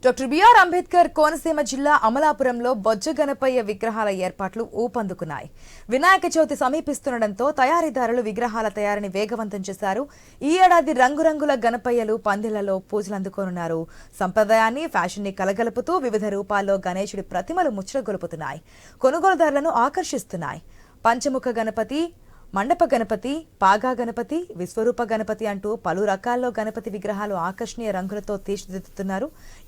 Doctor BR Ambedkar Konaseema జిల్లా అమలాపురంలో బొజ్జ గణపయ్య విగ్రహాల ఏర్పాట్లు ఊపందుకున్నాయి. వినాయక చవితి సమీపిస్తుండటంతో తయారీదారులు విగ్రహాల తయారీని వేగవంతం చేశారు. ఈ ఏడాది రంగురంగుల గణపయ్యలు పందిళ్లలో పూజలు అందుకోనున్నారు. సంప్రదాయాన్ని, ఫ్యాషన్ ని కలగలుపుతూ వివిధ రూపాల్లో గణేశుడి ప్రతిమలు ముచ్చటగొలుపుతున్నాయి. కొనుగోలుదారులను ఆకర్షిస్తున్నాయి. పంచముఖ గణపతి, మండప గణపతి, పాగా గణపతి, విశ్వరూప గణపతి అంటూ పలు రకాల్లో గణపతి విగ్రహాలు ఆకర్షణీయ రంగులతో తీర్చిదిద్దుతున్నారు.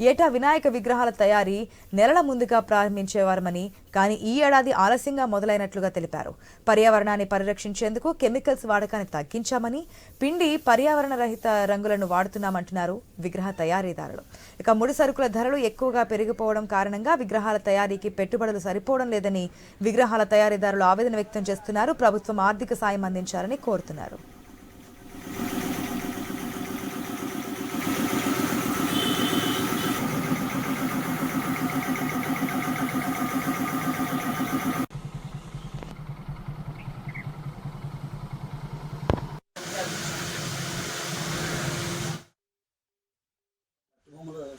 ఏటా వినాయక విగ్రహాల తయారీ నెలల ముందుగా ప్రారంభించేవారమని, కానీ ఈ ఏడాది ఆలస్యంగా మొదలైనట్లుగా తెలిపారు. పర్యావరణాన్ని పరిరక్షించేందుకు కెమికల్స్ వాడకాన్ని తగ్గించామని, పిండి పర్యావరణ రహిత రంగులను వాడుతున్నామంటున్నారు విగ్రహ తయారీదారులు. ఇక ముడి సరుకుల ధరలు ఎక్కువగా పెరిగిపోవడం కారణంగా విగ్రహాల తయారీకి పెట్టుబడులు సరిపోవడం లేదని విగ్రహాల తయారీదారులు ఆవేదన వ్యక్తం చేస్తున్నారు. ప్రభుత్వం ఆర్థిక సాయం అందించాలని కోరుతున్నారు.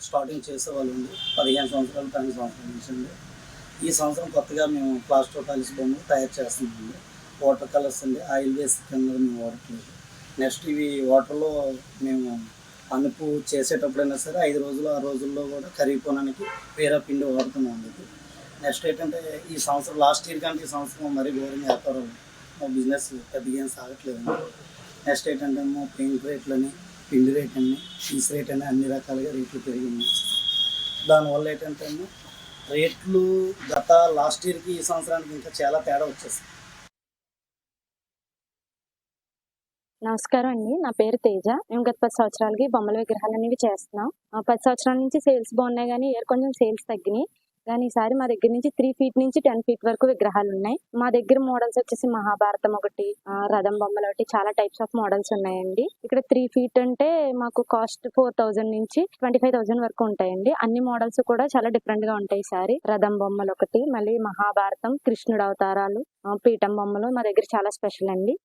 స్టార్టింగ్ చేసేవాళ్ళు 15 సంవత్సరాలు 12 సంవత్సరాల నుంచి అండి. ఈ సంవత్సరం కొత్తగా మేము ప్లాస్టర్ కాలిస్ బొమ్మలు తయారు చేస్తున్నామండి. వాటర్ కలర్స్ అండి, ఆయిల్ బేస్ కింద మేము వాడట్లేదు. నెక్స్ట్ ఇవి వాటర్లో మేము అనుపు చేసేటప్పుడైనా సరే 5 రోజులు 6 రోజుల్లో కూడా కరిగిపోవడానికి వేరే పిండి వాడుతున్నాం అండి. నెక్స్ట్ ఏంటంటే ఈ సంవత్సరం లాస్ట్ ఇయర్ కంటే ఈ సంవత్సరం మరీ ఘోరంగా వ్యాపారం బిజినెస్ పెద్దగా ఏం సాగట్లేదండి. నెక్స్ట్ ఏంటంటే పెయింట్ రేట్లని, పిండి రేట్ అని, పీస్ రేట్ అని అన్ని రకాలుగా రేట్లు పెరిగింది. దానివల్ల ఏంటంటే రేట్లు గత లాస్ట్ ఇయర్కి ఈ సంవత్సరానికి ఇంకా చాలా తేడా వచ్చేస్తుంది. నమస్కారం అండి. నా పేరు తేజ. మేము గత 10 సంవత్సరాలకి బొమ్మల విగ్రహాలు అనేవి చేస్తున్నాం. 10 సంవత్సరాల నుంచి సేల్స్ బాగున్నాయి, కానీ ఇయర్ కొంచెం సేల్స్ తగ్గినాయి. కానీ ఈసారి మా దగ్గర నుంచి 3 feet నుంచి 10 feet వరకు విగ్రహాలు ఉన్నాయి. మా దగ్గర మోడల్స్ వచ్చేసి మహాభారతం ఒకటి, రథం బొమ్మలు ఒకటి, చాలా టైప్స్ ఆఫ్ మోడల్స్ ఉన్నాయండి. ఇక్కడ 3 feet అంటే మాకు కాస్ట్ 4,000 నుంచి 25,000 వరకు ఉంటాయండి. అన్ని మోడల్స్ కూడా చాలా డిఫరెంట్ గా ఉంటాయి. ఈసారి రథం బొమ్మలు ఒకటి, మళ్ళీ మహాభారతం, కృష్ణుడు అవతారాలు, పీఠం బొమ్మలు మా దగ్గర చాలా స్పెషల్ అండి.